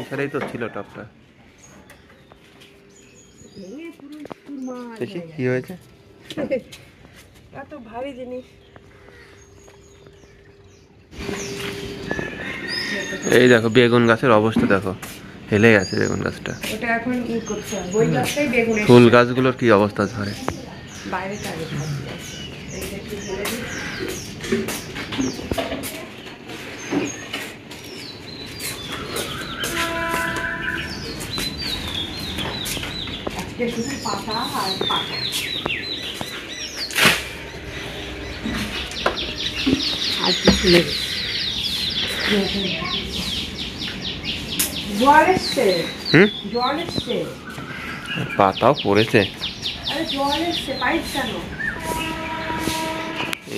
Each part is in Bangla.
এখানেই তো ছিল টপটা। দেখি কি হয়েছে। এত ভারী জিনিস। এই দেখো বেগুন গাছের অবস্থা দেখো, হেলে গেছে বেগুন গাছটা। ওটা এখন কি করছে? ওই গাছটাই বেগুন। ফুল গাছগুলোর কি অবস্থা ঝরে। বাইরে কাজে থাকছে। এইটা কি বলে দিই? আজকে শুধু পাতা আর পাতা। আর কিছু নেই। জল এসছে। জল এসছে। পাতাও পড়েছে। আরে জল এসছে, পাইপ কেন?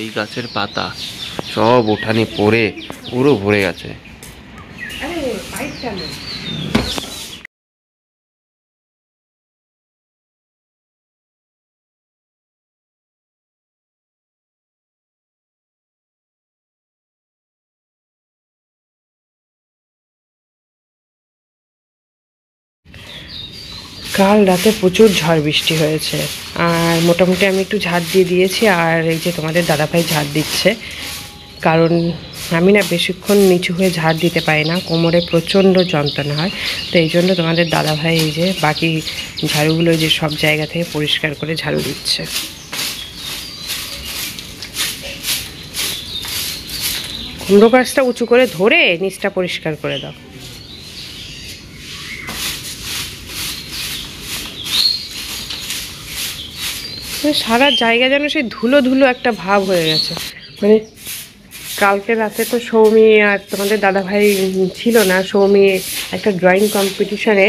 এই গাছের পাতা সব উঠানে পড়ে পুরো ভরে গেছে। আরে পাইপ কেন? কাল রাতে প্রচুর ঝড় বৃষ্টি হয়েছে, আর মোটামুটি আমি একটু ঝাড় দিয়ে দিয়েছি। আর এই যে তোমাদের দাদাভাই ঝাড় দিচ্ছে, কারণ আমি না বেশিক্ষণ নিচু হয়ে ঝাড় দিতে পারি না, কোমরে প্রচণ্ড যন্ত্রণা হয়। তো এই জন্য তোমাদের দাদাভাই এই যে বাকি ঝাড়ুগুলো যে সব জায়গা থেকে পরিষ্কার করে ঝাড়ু দিচ্ছে। কুমড়ো গাছটা উঁচু করে ধরে নিচটা পরিষ্কার করে দাও। সারা জায়গা যেন সেই ধুলো ধুলো একটা ভাব হয়ে গেছে। মানে কালকে রাতে তো সৌমি আর তোমাদের দাদাভাই ছিল না। সৌমি একটা ড্রয়িং কম্পিটিশনে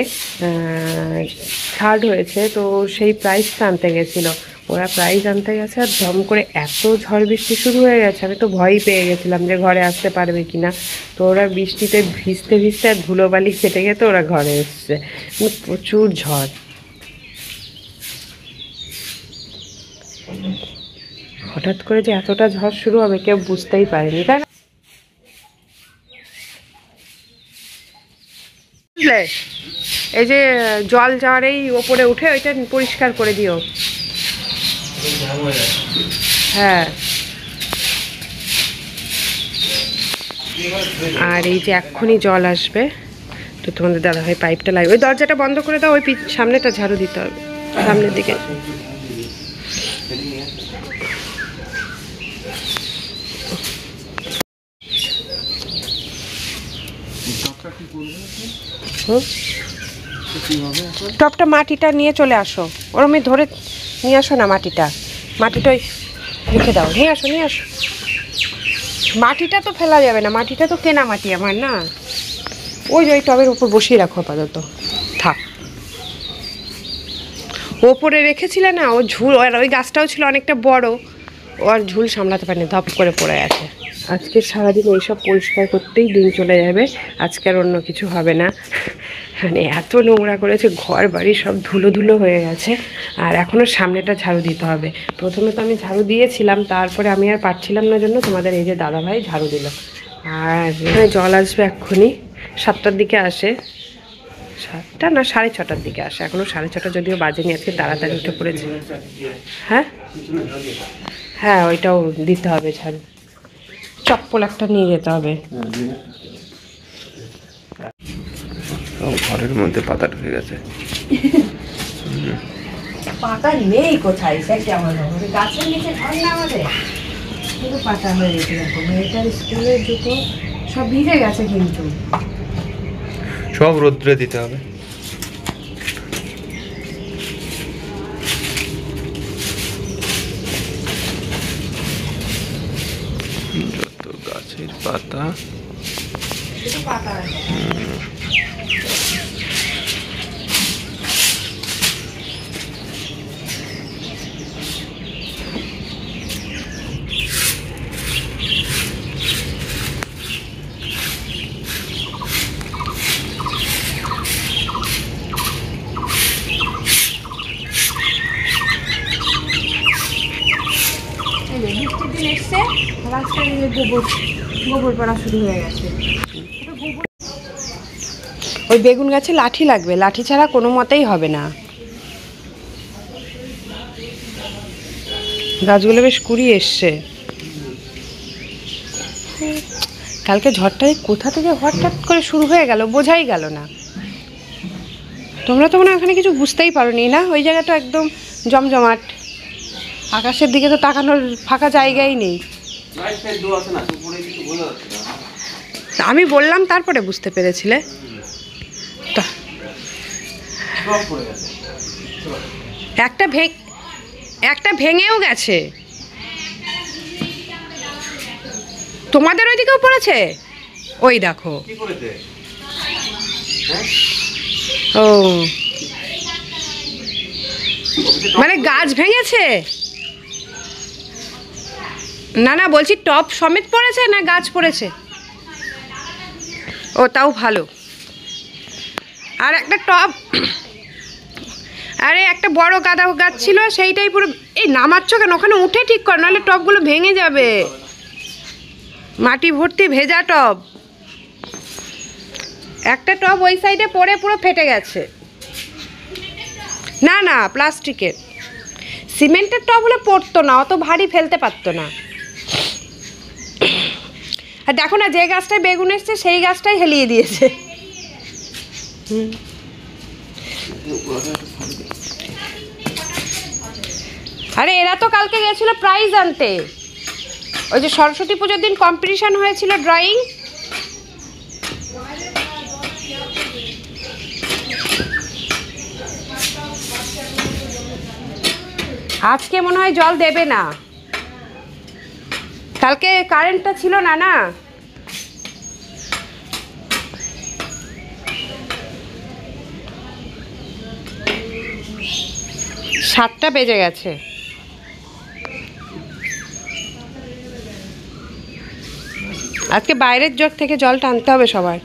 থার্ড হয়েছে, তো সেই প্রাইজটা আনতে গেছিলো। ওরা প্রাইজ আনতে গেছে আর ধম করে এত ঝড় বৃষ্টি শুরু হয়ে গেছে, আমি তো ভয়ই পেয়ে গেছিলাম যে ঘরে আসতে পারবে কি না। তো ওরা বৃষ্টিতে ভিজতে ভিজতে আর ধুলোবালি খেতে খেতে ওরা ঘরে এসছে। প্রচুর ঝড়। হঠাৎ করে যে এতটা ঝড় শুরু হবে কেউ বুঝতেই পারেনি, তাই না? বুঝলে, এই যে জল যাওয়ার এই ওপরে উঠে ওইটা পরিষ্কার করে দিও। হ্যাঁ, আর এই যে এক্ষুনি জল আসবে, তো তোমাদের দাদাভাই পাইপটা লাগবে। ওই দরজাটা বন্ধ করে দাও, ওই সামনেটা ঝাড়ু দিতে হবে, সামনের দিকে। টপটা মাটিটা নিয়ে চলে আসো, ওরমই ধরে নিয়ে আসো না মাটিটা। মাটিটা রেখে দাও, নিয়ে আসো নিয়ে আসো। মাটিটা তো ফেলা যাবে না, মাটিটা তো কেনা মাটি আমার না। ওই ওই টবের উপর বসিয়ে রাখো আপাতত, থাক। ওপরে রেখেছিলে না, ও ঝুল, আর ওই গাছটাও ছিল অনেকটা বড়, ও আর ঝুল সামলাতে পারেনি, ধপ করে পড়ে গেছে। আজকে সারাদিন এইসব পরিষ্কার করতেই দিন চলে যাবে, আজকে আর অন্য কিছু হবে না। মানে এত নোংরা করেছে, ঘর বাড়ি সব ধুলো ধুলো হয়ে গেছে। আর এখনও সামনেটা ঝাড়ু দিতে হবে। প্রথমে তো আমি ঝাড়ু দিয়েছিলাম, তারপরে আমি আর পারছিলাম না জন্য তোমাদের এই যে দাদাভাই ঝাড়ু দিল। আর এখানে জল আসবে এক্ষুনি, 7টার দিকে আসে। 7টা না 6:30টার দিকে আসে, এখনও 6:30 যদিও বাজেনি, আজকে তাড়াতাড়ি উঠে পড়েছে। হ্যাঁ হ্যাঁ, ওইটাও দিতে হবে ঝাড়ু। চপ্পল একটা নিয়ে যেতে হবে। ঘরের মধ্যে পাতা ঢুকে গেছে। পাতা নেই কোথায়, গাছের নিচে ঘর না আমাদের, শুধু পাতা হয়ে গেছে। দেখো মেয়েটার স্কুলের জুতো সব ভিজে গেছে, কিন্তু সব রোদ্রে দিতে হবে। যত গাছের পাতা, শুধু পাতা। গোবর পড়া শুরু হয়ে গেছে। ওই বেগুন গাছে লাঠি লাগবে, লাঠি ছাড়া কোনো মতেই হবে না। গাছগুলো বেশ কুড়ি এসছে। কালকে ঝড়টা কোথা থেকে হঠাৎ করে শুরু হয়ে গেল বোঝাই গেল না। তোমরা তো মনে হয় ওখানে কিছু বুঝতেই পারোনি না? ওই জায়গাটা একদম জমজমাট, আকাশের দিকে তো তাকানোর ফাঁকা জায়গাই নেই। আমি বললাম তারপরে বুঝতে পেরেছিলে। একটা ভেঙেও গেছে। তোমাদের ওইদিকেও পড়েছে? ওই দেখো। ও মানে গাছ ভেঙেছে? না না, বলছি টপ সমেত পড়েছে না গাছ পড়েছে? ও তাও ভালো। আর একটা টপ, আরে একটা বড় গাঁদা গাছ ছিল সেইটাই পুরো। এই নামাচ্ছ কেন? ওখানে উঠে ঠিক কর, নাহলে টবগুলো ভেঙে যাবে। মাটি ভর্তি ভেজা টব। একটা টব ওই সাইডে পড়ে পুরো ফেটে গেছে। না না, প্লাস্টিকের। সিমেন্টের টব হলে পড়তো না, অত ভারী ফেলতে পারতো না। আর দেখো না, যে গাছটায় বেগুন এসছে সেই গাছটাই হেলিয়ে দিয়েছে। আরে এরা তো কালকে গেছিল প্রাইজ আনতে। ওই যে সরস্বতী পুজোর দিন কম্পিটিশন হয়েছিল ড্রয়িং। আজকে মনে হয় জল দেবে না, কালকে কারেন্টটা ছিল না। না 7টা বেজে গেছে। আজকে বাইরের জগ থেকে জল টানতে হবে সবার।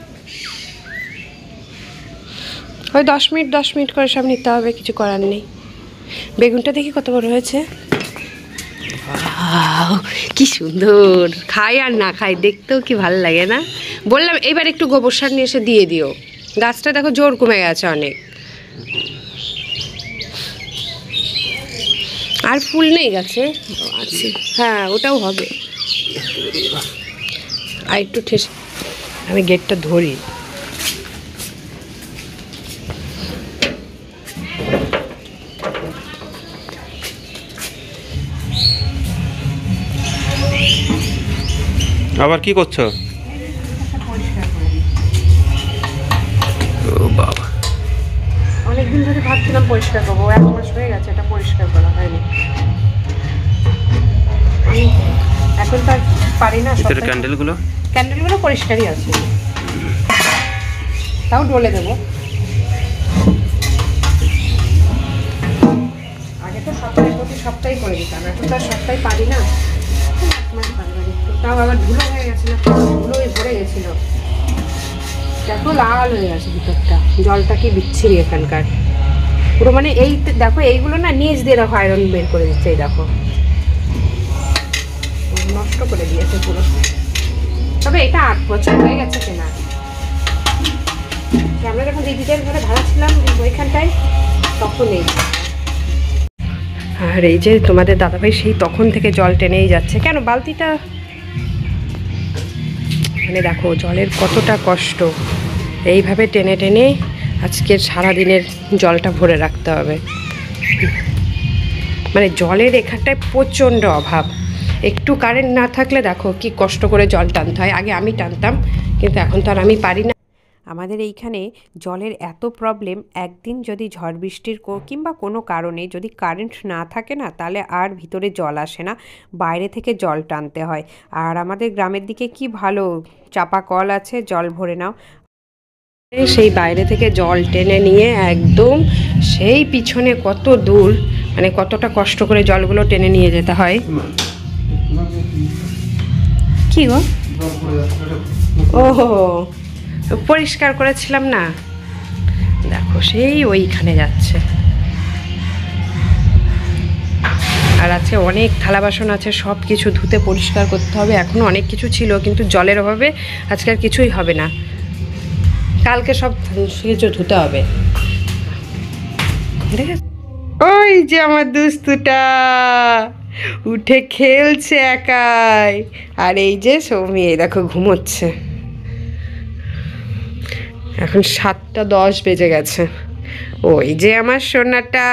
ওই 10 মিনিট করে সব নিতে হবে, কিছু করার নেই। বেগুনটা দেখি কত বড় হয়েছে। কি সুন্দর, খাই আর না খাই দেখতেও কি ভালো লাগে না? বললাম এইবার একটু গোবর সার নিয়ে এসে দিয়ে দিও। গাছটা দেখো জোর কমে গেছে অনেক। আর ফুল নেই গাছে? আছে, হ্যাঁ ওটাও হবে। আর একটু ঠেসে আমি গেটটা ধরি। আবার কি করছো? ও বাবা, অনেকদিন ধরে ভাবছিলাম পরিষ্কার করবো, 1 মাস হয়ে গেছে এটা পরিষ্কার করা হয়নি। এখন তো আর পারি না। ক্যান্ডেলগুলো পরিষ্কারই আছে, তাও ডলে দেবো। আগে তো প্রতি সপ্তাহে করে দিতাম, এখন তো আর সপ্তাহে পারি না। তাও আবার ধুলো হয়ে গেছিল, ধুলোই ভরে গেছিল, এত লাল হয়ে গেছে ভিতরটা। জলটা কি বিচ্ছিরি এখানকার পুরো। মানে এই দেখো, এইগুলো না নিচ দিয়ে দেখো আয়রন বের করে দিচ্ছে। এই দেখো নষ্ট করে দিয়েছে পুরো। তবে এটা 8 বছর হয়ে গেছে কেনা। আমরা যখন দিদিদের ঘরে ভাড়া ছিলাম ওইখানটায়, তখন এই। আর এই যে তোমাদের দাদাভাই সেই তখন থেকে জল টেনেই যাচ্ছে। কেন বালতিটা, মানে দেখো জলের কতটা কষ্ট। এইভাবে টেনে টেনে আজকের সারাদিনের জলটা ভরে রাখতে হবে। মানে জলের এখানটায় প্রচণ্ড অভাব। একটু কারেন্ট না থাকলে দেখো কি কষ্ট করে জল টানতে হয়। আগে আমি টানতাম, কিন্তু এখন তো আর আমি পারি না। আমাদের এইখানে জলের এত প্রবলেম, একদিন যদি ঝড় বৃষ্টির কিংবা কোনো কারণে যদি কারেন্ট না থাকে না, তাহলে আর ভিতরে জল আসে না, বাইরে থেকে জল টানতে হয়। আর আমাদের গ্রামের দিকে কি ভালো চাপা কল আছে, জল ভরে নাও। সেই বাইরে থেকে জল টেনে নিয়ে একদম সেই পিছনে কত দূর, মানে কতটা কষ্ট করে জলগুলো টেনে নিয়ে যেতে হয়। কি গো? ওহো, পরিষ্কার করেছিলাম না, দেখো সেই ওইখানে যাচ্ছে। আর আজকে অনেক থালা বাসন আছে, সব কিছু ধুতে পরিষ্কার করতে হবে। এখনও অনেক কিছু ছিল, কিন্তু জলের অভাবে আজকে আর কিছুই হবে না। কালকে সব কিছু ধুতে হবে। ওই যে আমার দুস্তুটা উঠে খেলছে একাই। আর এই যে সৌমি, এই দেখো ঘুমোচ্ছে। এখন 7:10 বেজে গেছে। ওই যে আমার সোনাটা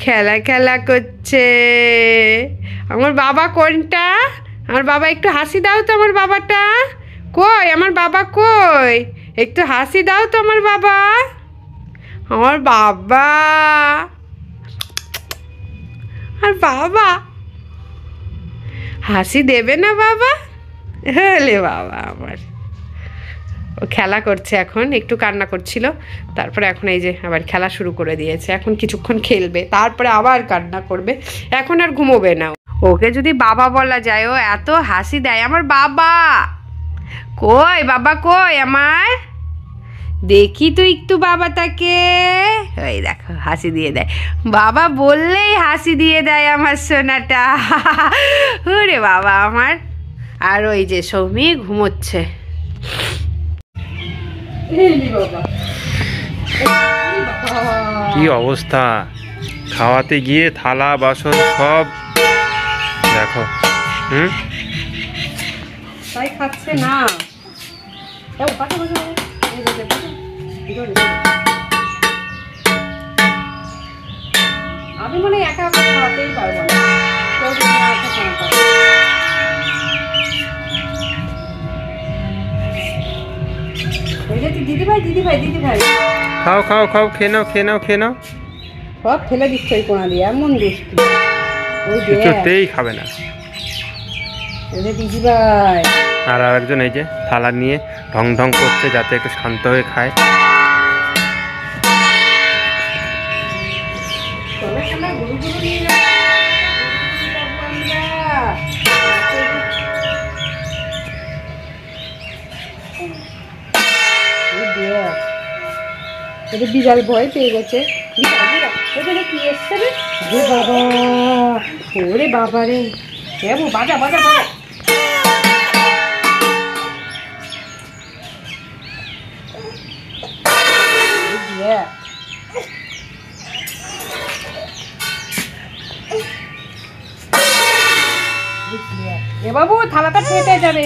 খেলা খেলা করছে। আমার বাবা কোনটা? আমার বাবা, একটু হাসি দাও তো আমার বাবাটা। কই আমার বাবা কই? একটু হাসি দাও তো আমার বাবা। আমার বাবা, আর বাবা হাসি দেবে না বাবা? হলে বাবা আমার। ও খেলা করছে, এখন একটু কান্না করছিল, তারপরে এখন এই যে আবার খেলা শুরু করে দিয়েছে। এখন কিছুক্ষণ খেলবে, তারপরে আবার কান্না করবে। এখন আর ঘুমোবে না। ওকে যদি বাবা বলা যায়, ও এত হাসি দেয়। আমার বাবা কই? বাবা কই আমার? দেখি তো একটু বাবাটাকে। ওই দেখো হাসি দিয়ে দেয়। বাবা বললেই হাসি দিয়ে দেয় আমার সোনাটা। ওরে বাবা আমার। আর ওই যে সৌমি ঘুমোচ্ছে। কি অবস্থা, খাওয়াতে গিয়ে থালা বাসন সব দেখো। তাই খাচ্ছে না। আমি মনে হয় একা একা খাওয়াতেই পারবো না। দিদি ভাই দিদি ভাই দিদি ভাই, খাও খাও খাও, খেয়ে নাও খেয়ে নাও খেয়ে নাও। সব ফেলে দিচ্ছে ওই কোনা দিয়ে, এমন দুষ্টি। ওই কিছুতেই খাবে না। দিদি ভাই আর আরেকজন এই যে থালা নিয়ে ঢং ঢং করছে, যাতে একটু শান্ত হয়ে খায়। বিড়াল ভয় পেয়ে গেছে। কি এসছে রে? বাবা, ওরে বাবা রে, বাজা বাজা বাজা। এ বাবু, থালাটা ফেটে যাবে।